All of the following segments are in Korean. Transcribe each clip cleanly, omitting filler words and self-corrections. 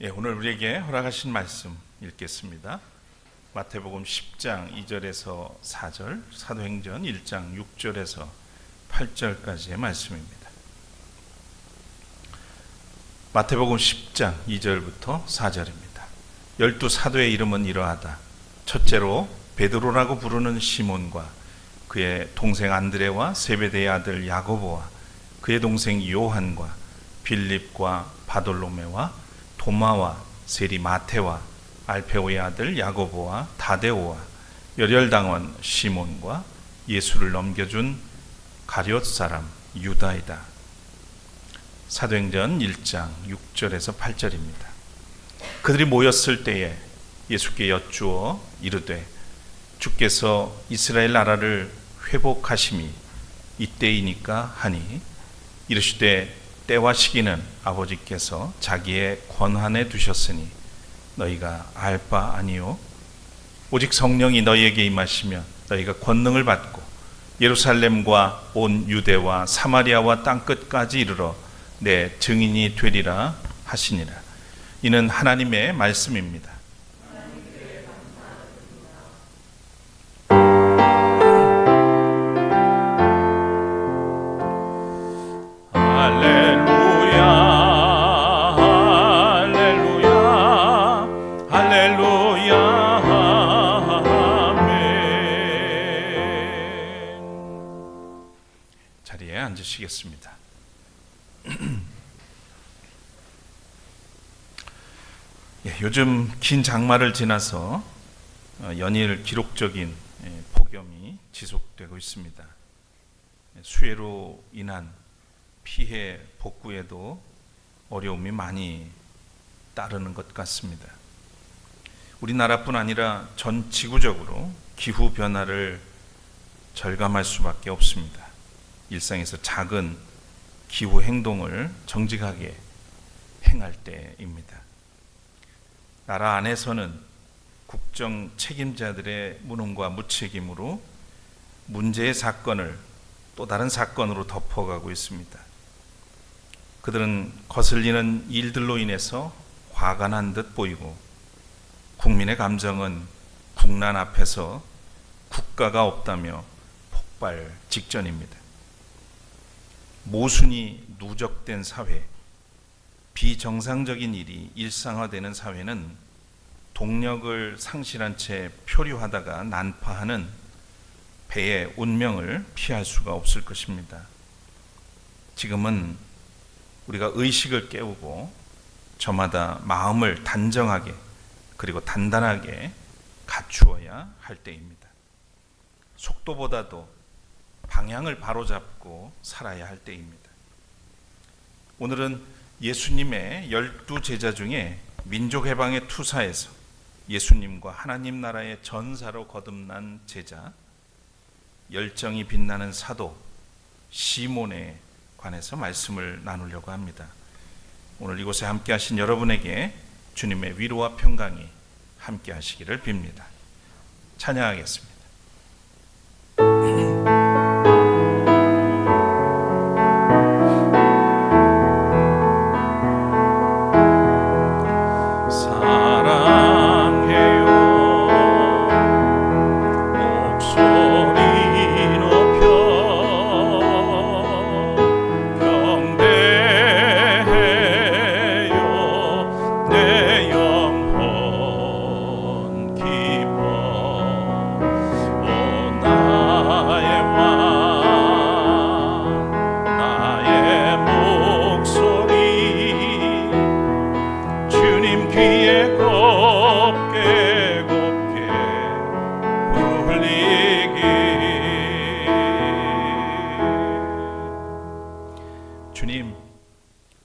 오늘 우리에게 허락하신 말씀 읽겠습니다. 마태복음 10장 2절에서 4절, 사도행전 1장 6절에서 8절까지의 말씀입니다. 마태복음 10장 2절부터 4절입니다. 12사도의 이름은 이러하다. 첫째로 베드로라고 부르는 시몬과 그의 동생 안드레와 세베대의 아들 야고보와 그의 동생 요한과 빌립과 바돌로메와 도마와 세리 마테와 알페오의 아들 야고보와 다데오와 열혈당원 시몬과 예수를 넘겨준 가룟 사람 유다이다. 사도행전 1장 6절에서 8절입니다. 그들이 모였을 때에 예수께 여쭈어 이르되 주께서 이스라엘 나라를 회복하심이 이때이니까 하니 이르시되 때와 시기는 아버지께서 자기의 권한에 두셨으니 너희가 알 바 아니요 오직 성령이 너희에게 임하시면 너희가 권능을 받고 예루살렘과 온 유대와 사마리아와 땅끝까지 이르러 내 증인이 되리라 하시니라. 이는 하나님의 말씀입니다. 자리에 앉으시겠습니다. 요즘 긴 장마를 지나서 연일 기록적인 폭염이 지속되고 있습니다. 수해로 인한 피해 복구에도 어려움이 많이 따르는 것 같습니다. 우리나라뿐 아니라 전 지구적으로 기후 변화를 절감할 수밖에 없습니다. 일상에서 작은 기후 행동을 정직하게 행할 때입니다. 나라 안에서는 국정 책임자들의 무능과 무책임으로 문제의 사건을 또 다른 사건으로 덮어가고 있습니다. 그들은 거슬리는 일들로 인해서 화가 난 듯 보이고 국민의 감정은 국난 앞에서 국가가 없다며 폭발 직전입니다. 모순이 누적된 사회, 비정상적인 일이 일상화되는 사회는 동력을 상실한 채 표류하다가 난파하는 배의 운명을 피할 수가 없을 것입니다. 지금은 우리가 의식을 깨우고 저마다 마음을 단정하게 그리고 단단하게 갖추어야 할 때입니다. 속도보다도 방향을 바로잡고 살아야 할 때입니다. 오늘은 예수님의 12제자 중에 민족해방의 투사에서 예수님과 하나님 나라의 전사로 거듭난 제자, 열정이 빛나는 사도 시몬에 관해서 말씀을 나누려고 합니다. 오늘 이곳에 함께 하신 여러분에게 주님의 위로와 평강이 함께 하시기를 빕니다. 찬양하겠습니다. 주님,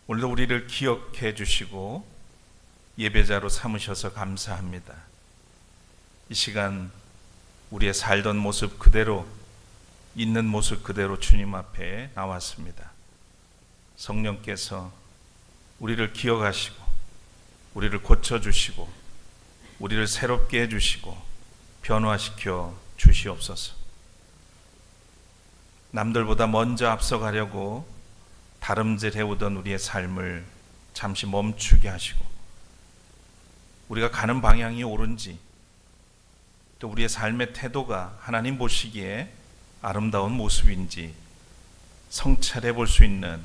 오늘도 우리를 기억해 주시고 예배자로 삼으셔서 감사합니다. 이 시간 우리의 살던 모습 그대로, 있는 모습 그대로 주님 앞에 나왔습니다. 성령께서 우리를 기억하시고 우리를 고쳐주시고 우리를 새롭게 해주시고 변화시켜 주시옵소서. 남들보다 먼저 앞서가려고 다름질해오던 우리의 삶을 잠시 멈추게 하시고 우리가 가는 방향이 옳은지, 또 우리의 삶의 태도가 하나님 보시기에 아름다운 모습인지 성찰해 볼 수 있는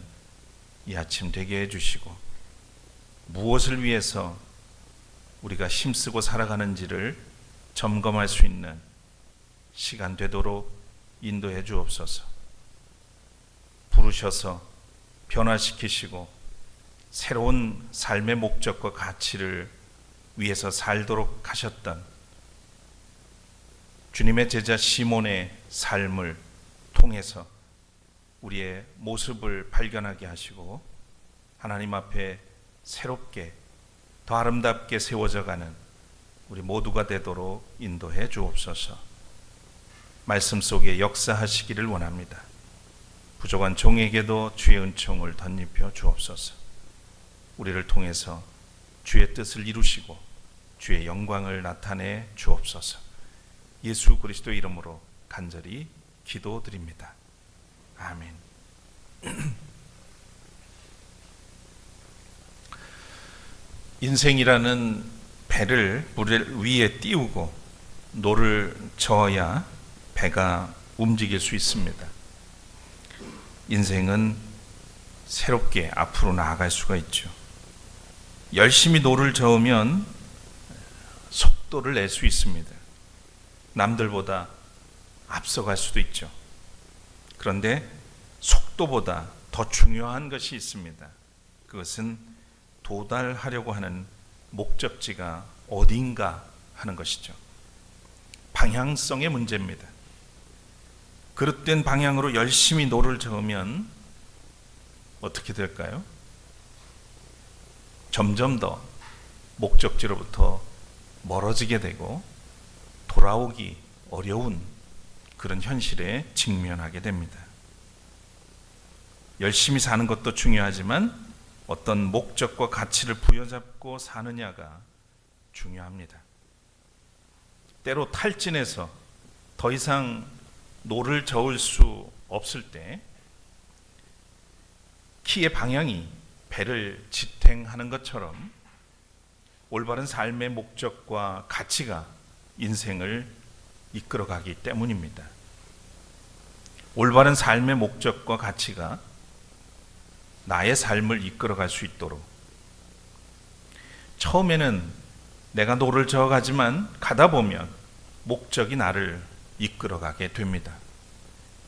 이 아침 되게 해주시고, 무엇을 위해서 우리가 힘쓰고 살아가는지를 점검할 수 있는 시간 되도록 인도해 주옵소서. 부르셔서 변화시키시고 새로운 삶의 목적과 가치를 위해서 살도록 하셨던 주님의 제자 시몬의 삶을 통해서 우리의 모습을 발견하게 하시고 하나님 앞에 새롭게 더 아름답게 세워져 가는 우리 모두가 되도록 인도해 주옵소서. 말씀 속에 역사하시기를 원합니다. 부족한 종에게도 주의 은총을 덧입혀 주옵소서. 우리를 통해서 주의 뜻을 이루시고 주의 영광을 나타내 주옵소서. 예수 그리스도 이름으로 간절히 기도드립니다. 아멘. 인생이라는 배를 물 위에 띄우고 노를 저어야 배가 움직일 수 있습니다. 인생은 새롭게 앞으로 나아갈 수가 있죠. 열심히 노를 저으면 속도를 낼 수 있습니다. 남들보다 앞서갈 수도 있죠. 그런데 속도보다 더 중요한 것이 있습니다. 그것은 도달하려고 하는 목적지가 어딘가 하는 것이죠. 방향성의 문제입니다. 그릇된 방향으로 열심히 노를 저으면 어떻게 될까요? 점점 더 목적지로부터 멀어지게 되고 돌아오기 어려운 그런 현실에 직면하게 됩니다. 열심히 사는 것도 중요하지만 어떤 목적과 가치를 부여잡고 사느냐가 중요합니다. 때로 탈진해서 더 이상 노를 저을 수 없을 때 키의 방향이 배를 지탱하는 것처럼 올바른 삶의 목적과 가치가 인생을 이끌어가기 때문입니다. 올바른 삶의 목적과 가치가 나의 삶을 이끌어갈 수 있도록, 처음에는 내가 노를 저어가지만 가다 보면 목적이 나를 이끌어가게 됩니다.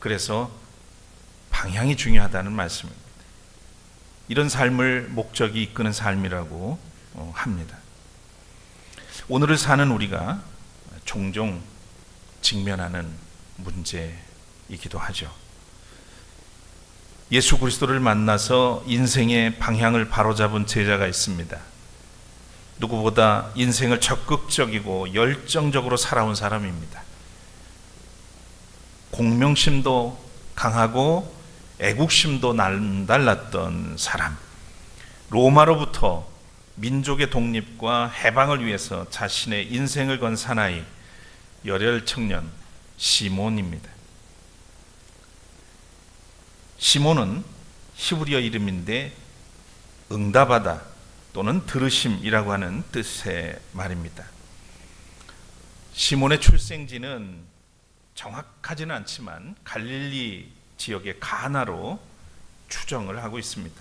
그래서 방향이 중요하다는 말씀입니다. 이런 삶을 목적이 이끄는 삶이라고 합니다. 오늘을 사는 우리가 종종 직면하는 문제이기도 하죠. 예수 그리스도를 만나서 인생의 방향을 바로잡은 제자가 있습니다. 누구보다 인생을 적극적이고 열정적으로 살아온 사람입니다. 공명심도 강하고 애국심도 남달랐던 사람, 로마로부터 민족의 독립과 해방을 위해서 자신의 인생을 건 사나이, 열혈 청년 시몬입니다. 시몬은 히브리어 이름인데 응답하다 또는 들으심이라고 하는 뜻의 말입니다. 시몬의 출생지는 정확하지는 않지만 갈릴리 지역의 가나로 추정을 하고 있습니다.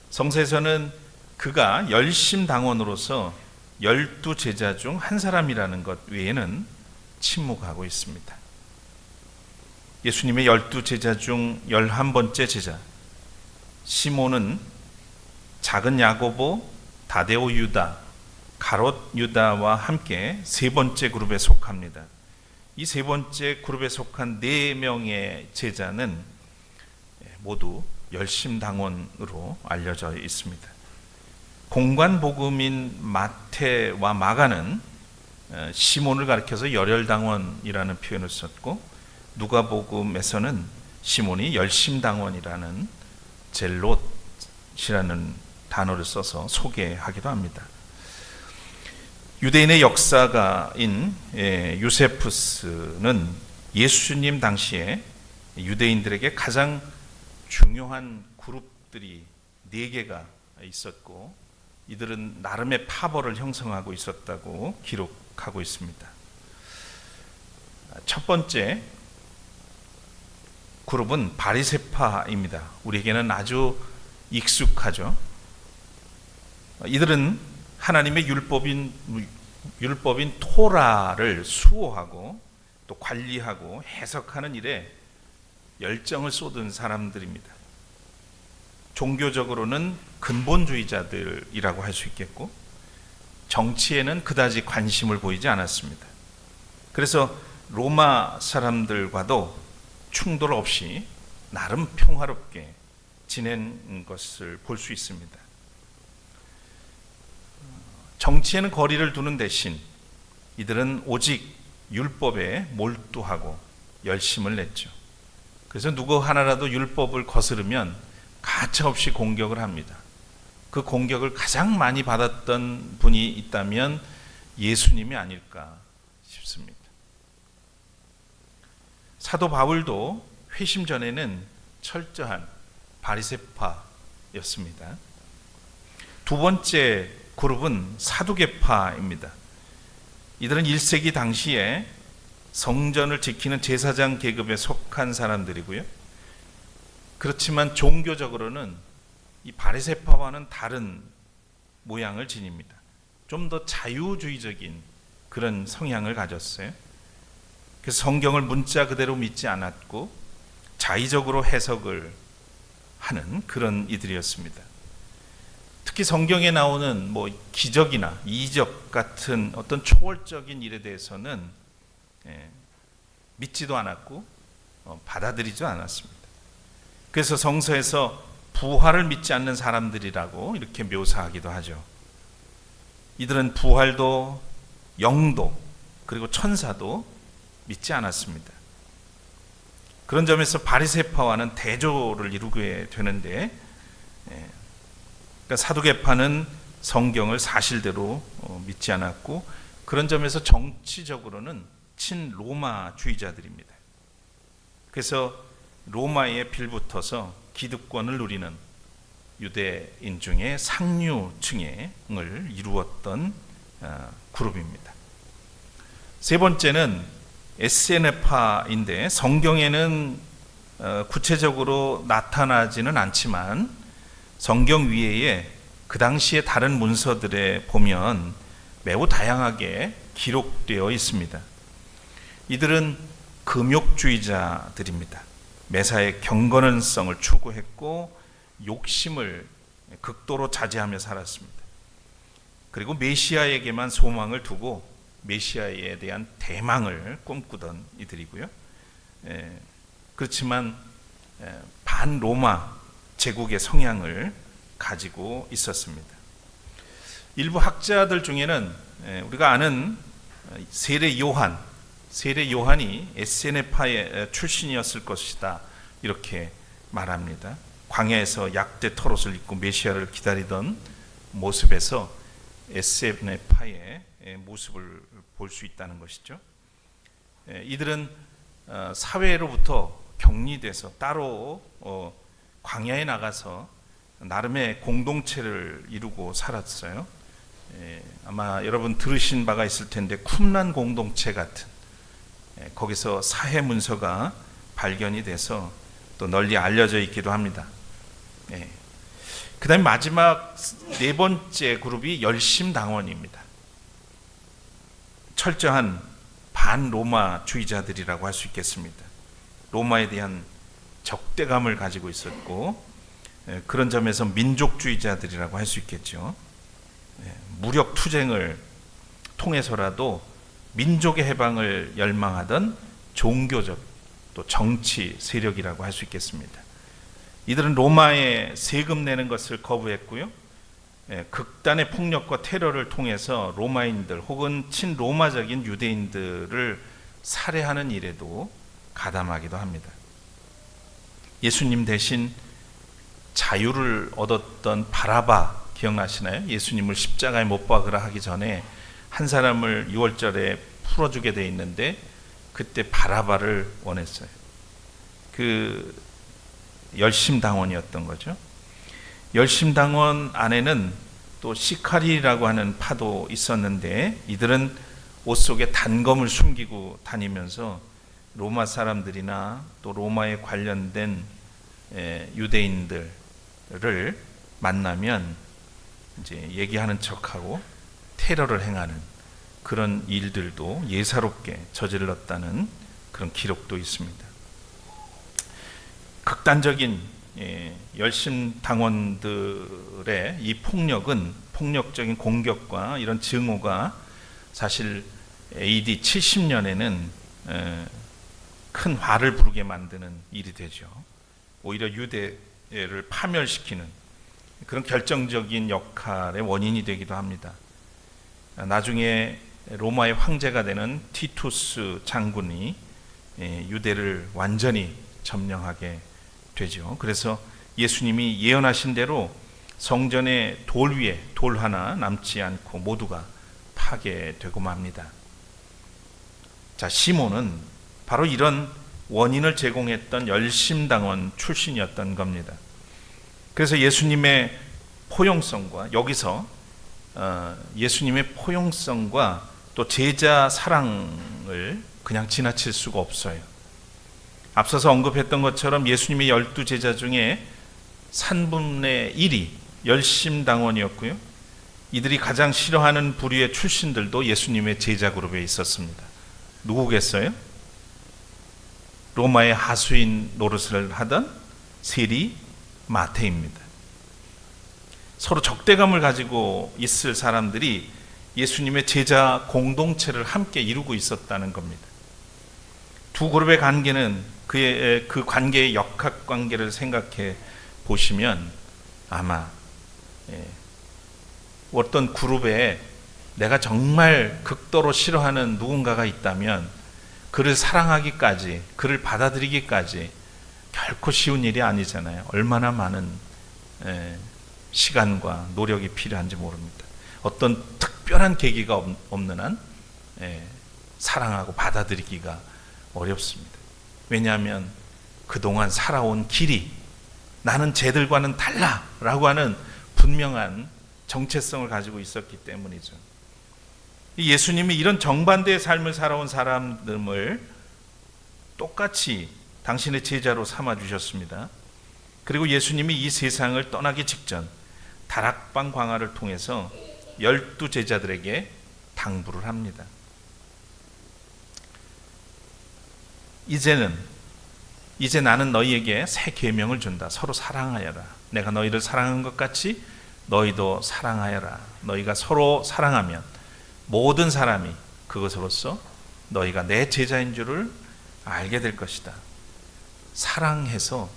성서에서는 그가 열심당원으로서 12제자 중 한 사람이라는 것 외에는 침묵하고 있습니다. 예수님의 12제자 중 11번째 제자 시몬은 작은 야고보, 다데오 유다, 가롯 유다와 함께 세 번째 그룹에 속합니다. 이 세 번째 그룹에 속한 4명의 제자는 모두 열심당원으로 알려져 있습니다. 공관복음인 마태와 마가는 시몬을 가리켜서 열혈당원이라는 표현을 썼고, 누가복음에서는 시몬이 열심당원이라는 젤롯이라는 단어를 써서 소개하기도 합니다. 유대인의 역사가인 요세푸스는 예수님 당시에 유대인들에게 가장 중요한 그룹들이 4개가 있었고, 이들은 나름의 파벌을 형성하고 있었다고 기록하고 있습니다. 첫 번째 그룹은 바리새파입니다. 우리에게는 아주 익숙하죠. 이들은 하나님의 율법인 토라를 수호하고 또 관리하고 해석하는 일에 열정을 쏟은 사람들입니다. 종교적으로는 근본주의자들이라고 할 수 있겠고, 정치에는 그다지 관심을 보이지 않았습니다. 그래서 로마 사람들과도 충돌 없이 나름 평화롭게 지낸 것을 볼 수 있습니다. 정치에는 거리를 두는 대신 이들은 오직 율법에 몰두하고 열심을 냈죠. 그래서 누구 하나라도 율법을 거스르면 가차없이 공격을 합니다. 그 공격을 가장 많이 받았던 분이 있다면 예수님이 아닐까 싶습니다. 사도 바울도 회심 전에는 철저한 바리새파였습니다. 두 번째 그룹은 사두개파입니다. 이들은 1세기 당시에 성전을 지키는 제사장 계급에 속한 사람들이고요. 그렇지만 종교적으로는 이 바리새파와는 다른 모양을 지닙니다. 좀 더 자유주의적인 그런 성향을 가졌어요. 그래서 성경을 문자 그대로 믿지 않았고 자의적으로 해석을 하는 그런 이들이었습니다. 특히 성경에 나오는 기적이나 이적 같은 어떤 초월적인 일에 대해서는 믿지도 않았고 받아들이지도 않았습니다. 그래서 성서에서 부활을 믿지 않는 사람들이라고 이렇게 묘사하기도 하죠. 이들은 부활도 영도 그리고 천사도 믿지 않았습니다. 그런 점에서 바리새파와는 대조를 이루게 되는데, 그러니까 사두개파는 성경을 사실대로 믿지 않았고, 그런 점에서 정치적으로는 친로마주의자들입니다. 그래서 로마에 빌붙어서 기득권을 누리는 유대인 중에 상류층을 이루었던 그룹입니다. 세 번째는 에세네파인데 성경에는 구체적으로 나타나지는 않지만 성경 위에 그 당시의 다른 문서들에 보면 매우 다양하게 기록되어 있습니다. 이들은 금욕주의자들입니다. 매사의 경건성을 추구했고 욕심을 극도로 자제하며 살았습니다. 그리고 메시아에게만 소망을 두고 메시아에 대한 대망을 꿈꾸던 이들이고요. 그렇지만 반로마 제국의 성향을 가지고 있었습니다. 일부 학자들 중에는 우리가 아는 세례 요한이 에세네파의 출신이었을 것이다 이렇게 말합니다. 광야에서 약대 털옷을 입고 메시아를 기다리던 모습에서 에세네파의 모습을 볼 수 있다는 것이죠. 이들은 사회로부터 격리돼서 따로 광야에 나가서 나름의 공동체를 이루고 살았어요. 아마 여러분 들으신 바가 있을 텐데 쿰란 공동체 같은, 거기서 사회 문서가 발견이 돼서 또 널리 알려져 있기도 합니다. 그 다음에 마지막 네 번째 그룹이 열심당원입니다. 철저한 반로마주의자들이라고 할 수 있겠습니다. 로마에 대한 적대감을 가지고 있었고, 그런 점에서 민족주의자들이라고 할 수 있겠죠. 무력 투쟁을 통해서라도 민족의 해방을 열망하던 종교적 또 정치 세력이라고 할 수 있겠습니다. 이들은 로마에 세금 내는 것을 거부했고요. 극단의 폭력과 테러를 통해서 로마인들 혹은 친로마적인 유대인들을 살해하는 일에도 가담하기도 합니다. 예수님 대신 자유를 얻었던 바라바 기억나시나요? 예수님을 십자가에 못 박으라 하기 전에 한 사람을 6월절에 풀어주게 돼 있는데 그때 바라바를 원했어요. 그 열심당원이었던 거죠. 열심당원 안에는 또 시카리라고 하는 파도 있었는데, 이들은 옷 속에 단검을 숨기고 다니면서 로마 사람들이나 또 로마에 관련된 유대인들을 만나면 이제 얘기하는 척하고 테러를 행하는 그런 일들도 예사롭게 저질렀다는 그런 기록도 있습니다. 극단적인 열심 당원들의 이 폭력적인 공격과 이런 증오가 사실 AD 70년에는 큰 화를 부르게 만드는 일이 되죠. 오히려 유대를 파멸시키는 그런 결정적인 역할의 원인이 되기도 합니다. 나중에 로마의 황제가 되는 티투스 장군이 유대를 완전히 점령하게 되죠. 그래서 예수님이 예언하신 대로 성전의 돌 위에 돌 하나 남지 않고 모두가 파괴되고 맙니다. 자, 시몬은 바로 이런 원인을 제공했던 열심당원 출신이었던 겁니다. 그래서 예수님의 포용성과 여기서 예수님의 포용성과 또 제자 사랑을 그냥 지나칠 수가 없어요. 앞서서 언급했던 것처럼 예수님의 12제자 중에 3분의 1이 열심당원이었고요. 이들이 가장 싫어하는 부류의 출신들도 예수님의 제자 그룹에 있었습니다. 누구겠어요? 로마의 하수인 노릇을 하던 세리 마태입니다. 서로 적대감을 가지고 있을 사람들이 예수님의 제자 공동체를 함께 이루고 있었다는 겁니다. 두 그룹의 관계는 그 관계의 역학관계를 생각해 보시면 아마 어떤 그룹에 내가 정말 극도로 싫어하는 누군가가 있다면 그를 사랑하기까지, 그를 받아들이기까지 결코 쉬운 일이 아니잖아요. 얼마나 많은 시간과 노력이 필요한지 모릅니다. 어떤 특별한 계기가 없는 한 사랑하고 받아들이기가 어렵습니다. 왜냐하면 그동안 살아온 길이 나는 쟤들과는 달라라고 하는 분명한 정체성을 가지고 있었기 때문이죠. 예수님이 이런 정반대의 삶을 살아온 사람들을 똑같이 당신의 제자로 삼아주셨습니다. 그리고 예수님이 이 세상을 떠나기 직전 다락방 광화를 통해서 12제자들에게 당부를 합니다. 이제 나는 너희에게 새 계명을 준다. 서로 사랑하여라. 내가 너희를 사랑한 것 같이 너희도 사랑하여라. 너희가 서로 사랑하면 모든 사람이 그것으로서 너희가 내 제자인 줄을 알게 될 것이다. 사랑해서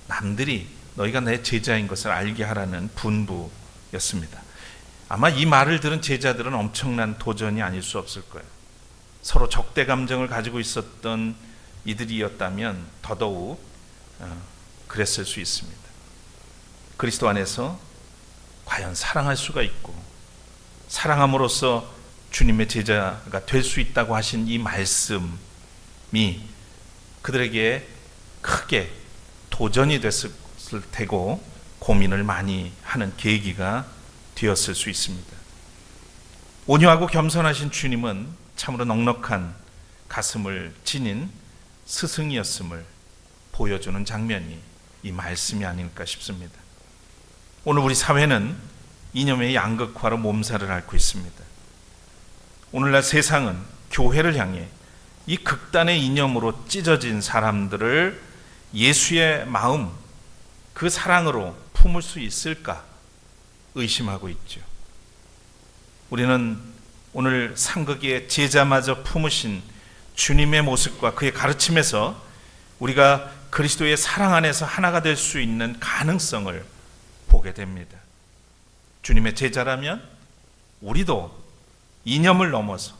남들이 너희가 내 제자인 것을 알게 하라는 분부였습니다. 아마 이 말을 들은 제자들은 엄청난 도전이 아닐 수 없을 거예요. 서로 적대 감정을 가지고 있었던 이들이었다면 더더욱 그랬을 수 있습니다. 그리스도 안에서 과연 사랑할 수가 있고 사랑함으로써 주님의 제자가 될 수 있다고 하신 이 말씀이 그들에게 크게 도전이 됐을 테고 고민을 많이 하는 계기가 되었을 수 있습니다. 온유하고 겸손하신 주님은 참으로 넉넉한 가슴을 지닌 스승이었음을 보여주는 장면이 이 말씀이 아닐까 싶습니다. 오늘 우리 사회는 이념의 양극화로 몸살을 앓고 있습니다. 오늘날 세상은 교회를 향해 이 극단의 이념으로 찢어진 사람들을 예수의 마음, 그 사랑으로 품을 수 있을까 의심하고 있죠. 우리는 오늘 상극의 제자마저 품으신 주님의 모습과 그의 가르침에서 우리가 그리스도의 사랑 안에서 하나가 될 수 있는 가능성을 보게 됩니다. 주님의 제자라면 우리도 이념을 넘어서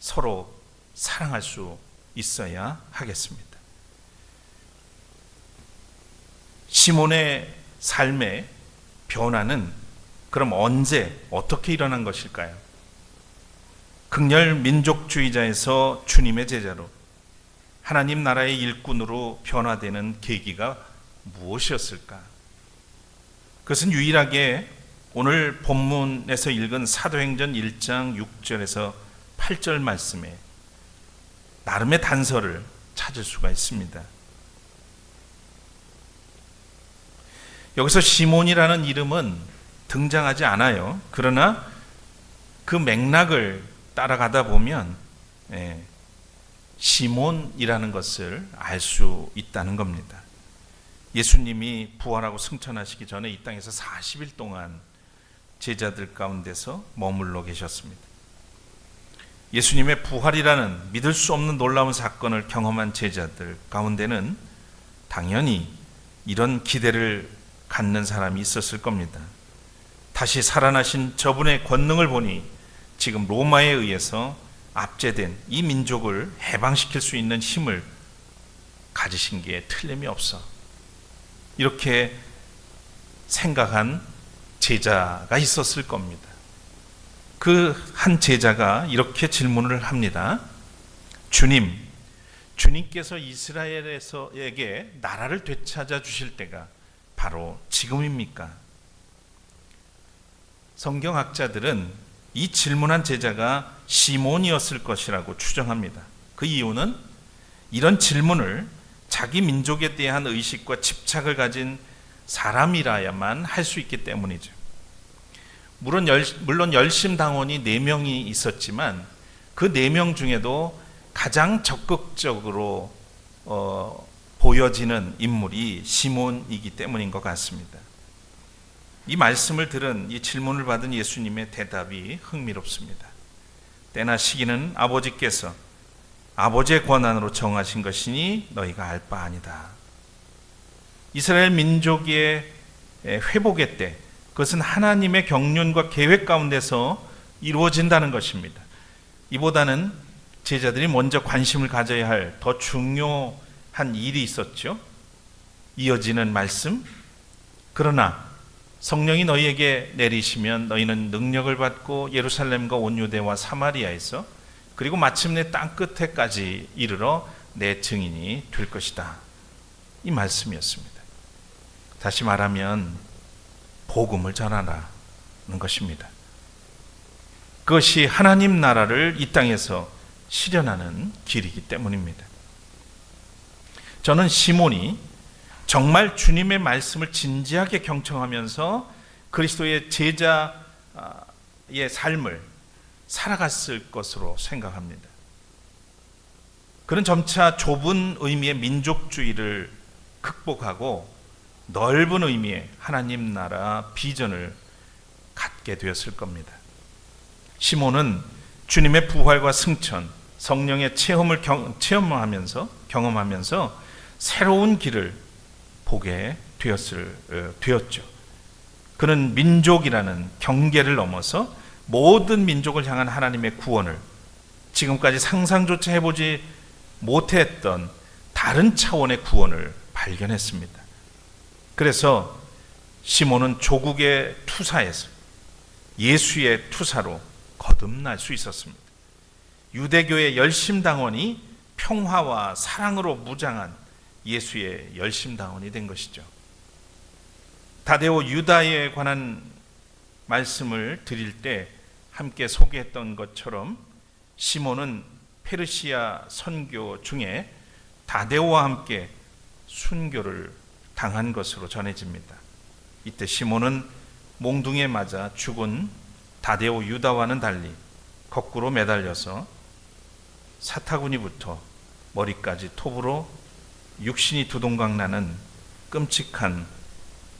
서로 사랑할 수 있어야 하겠습니다. 시몬의 삶의 변화는 그럼 언제 어떻게 일어난 것일까요? 극렬 민족주의자에서 주님의 제자로 하나님 나라의 일꾼으로 변화되는 계기가 무엇이었을까? 그것은 유일하게 오늘 본문에서 읽은 사도행전 1장 6절에서 8절 말씀에 나름의 단서를 찾을 수가 있습니다. 여기서 시몬이라는 이름은 등장하지 않아요. 그러나 그 맥락을 따라가다 보면 시몬이라는 것을 알 수 있다는 겁니다. 예수님이 부활하고 승천하시기 전에 이 땅에서 40일 동안 제자들 가운데서 머물러 계셨습니다. 예수님의 부활이라는 믿을 수 없는 놀라운 사건을 경험한 제자들 가운데는 당연히 이런 기대를 갖는 사람이 있었을 겁니다. 다시 살아나신 저분의 권능을 보니 지금 로마에 의해서 압제된 이 민족을 해방시킬 수 있는 힘을 가지신 게 틀림이 없어. 이렇게 생각한 제자가 있었을 겁니다. 그 한 제자가 이렇게 질문을 합니다. 주님께서 이스라엘에게 나라를 되찾아 주실 때가 바로 지금입니까? 성경학자들은 이 질문한 제자가 시몬이었을 것이라고 추정합니다. 그 이유는 이런 질문을 자기 민족에 대한 의식과 집착을 가진 사람이라야만 할 수 있기 때문이죠. 물론 열심당원이 4명이 있었지만 그 4명 중에도 가장 적극적으로 보여지는 인물이 시몬이기 때문인 것 같습니다. 이 말씀을 들은 이 질문을 받은 예수님의 대답이 흥미롭습니다. 때나 시기는 아버지께서 아버지의 권한으로 정하신 것이니 너희가 알 바 아니다. 이스라엘 민족의 회복의 때 그것은 하나님의 경륜과 계획 가운데서 이루어진다는 것입니다. 이보다는 제자들이 먼저 관심을 가져야 할 더 중요한 일이 있었죠. 이어지는 말씀. 그러나 성령이 너희에게 내리시면 너희는 능력을 받고 예루살렘과 온 유대와 사마리아에서 그리고 마침내 땅 끝에까지 이르러 내 증인이 될 것이다. 이 말씀이었습니다. 다시 말하면 복음을 전하라는 것입니다. 그것이 하나님 나라를 이 땅에서 실현하는 길이기 때문입니다. 저는 시몬이 정말 주님의 말씀을 진지하게 경청하면서 그리스도의 제자의 삶을 살아갔을 것으로 생각합니다. 그는 점차 좁은 의미의 민족주의를 극복하고 넓은 의미의 하나님 나라 비전을 갖게 되었을 겁니다. 시몬은 주님의 부활과 승천, 성령의 체험을 경험하면서 새로운 길을 보게 되었죠. 그는 민족이라는 경계를 넘어서 모든 민족을 향한 하나님의 구원을 지금까지 상상조차 해보지 못했던 다른 차원의 구원을 발견했습니다. 그래서 시몬은 조국의 투사에서 예수의 투사로 거듭날 수 있었습니다. 유대교의 열심당원이 평화와 사랑으로 무장한 예수의 열심당원이 된 것이죠. 다데오 유다에 관한 말씀을 드릴 때 함께 소개했던 것처럼 시몬은 페르시아 선교 중에 다데오와 함께 순교를 당한 것으로 전해집니다. 이때 시몬은 몽둥이에 맞아 죽은 다데오 유다와는 달리 거꾸로 매달려서 사타구니부터 머리까지 톱으로 육신이 두동강 나는 끔찍한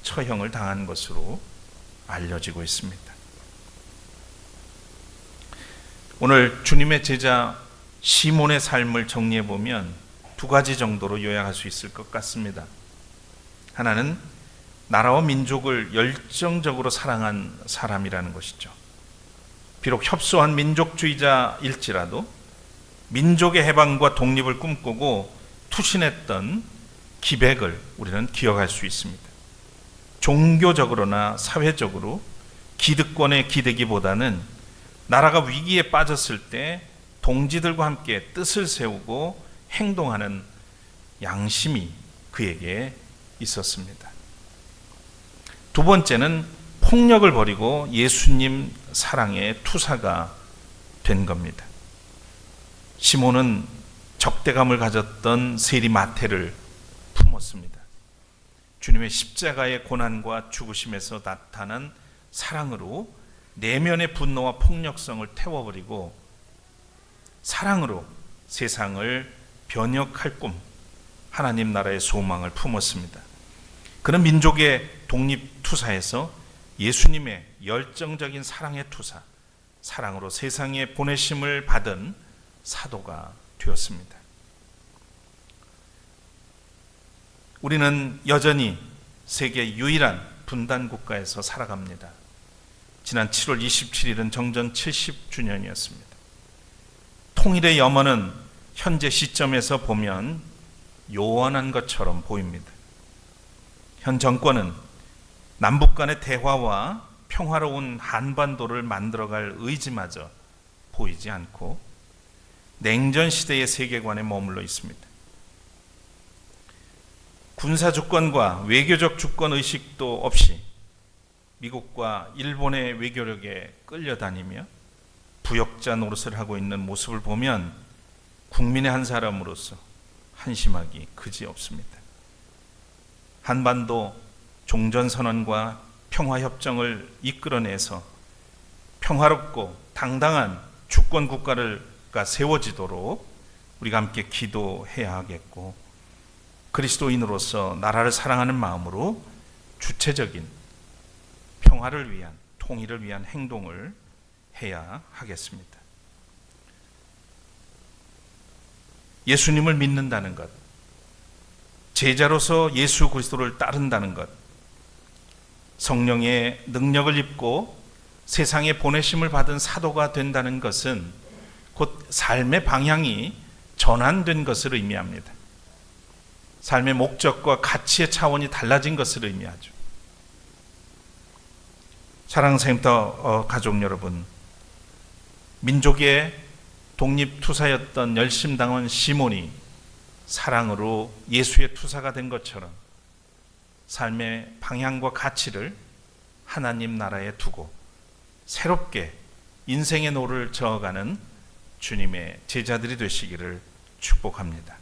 처형을 당한 것으로 알려지고 있습니다. 오늘 주님의 제자 시몬의 삶을 정리해 보면 2가지 정도로 요약할 수 있을 것 같습니다. 하나는 나라와 민족을 열정적으로 사랑한 사람이라는 것이죠. 비록 협소한 민족주의자일지라도 민족의 해방과 독립을 꿈꾸고 투신했던 기백을 우리는 기억할 수 있습니다. 종교적으로나 사회적으로 기득권에 기대기보다는 나라가 위기에 빠졌을 때 동지들과 함께 뜻을 세우고 행동하는 양심이 그에게 있었습니다. 2번째는 폭력을 버리고 예수님 사랑의 투사가 된 겁니다. 시몬은 적대감을 가졌던 세리 마태를 품었습니다. 주님의 십자가의 고난과 죽으심에서 나타난 사랑으로 내면의 분노와 폭력성을 태워버리고 사랑으로 세상을 변혁할 꿈, 하나님 나라의 소망을 품었습니다. 그런 민족의 독립투사에서 예수님의 열정적인 사랑의 투사, 사랑으로 세상에 보내심을 받은 사도가 되었습니다. 우리는 여전히 세계 유일한 분단 국가에서 살아갑니다. 지난 7월 27일은 정전 70주년이었습니다. 통일의 염원은 현재 시점에서 보면 요원한 것처럼 보입니다. 현 정권은 남북 간의 대화와 평화로운 한반도를 만들어갈 의지마저 보이지 않고 냉전 시대의 세계관에 머물러 있습니다. 군사 주권과 외교적 주권 의식도 없이 미국과 일본의 외교력에 끌려다니며 부역자 노릇을 하고 있는 모습을 보면 국민의 한 사람으로서 한심하기 그지없습니다. 한반도 종전선언과 평화협정을 이끌어내서 평화롭고 당당한 주권 국가가 세워지도록 우리가 함께 기도해야 하겠고, 그리스도인으로서 나라를 사랑하는 마음으로 주체적인 평화를 위한, 통일을 위한 행동을 해야 하겠습니다. 예수님을 믿는다는 것, 제자로서 예수 그리스도를 따른다는 것, 성령의 능력을 입고 세상에 보내심을 받은 사도가 된다는 것은 곧 삶의 방향이 전환된 것을 의미합니다. 삶의 목적과 가치의 차원이 달라진 것을 의미하죠. 사랑센터 가족 여러분, 민족의 독립투사였던 열심당원 시몬이 사랑으로 예수의 투사가 된 것처럼 삶의 방향과 가치를 하나님 나라에 두고 새롭게 인생의 노를 저어가는 주님의 제자들이 되시기를 축복합니다.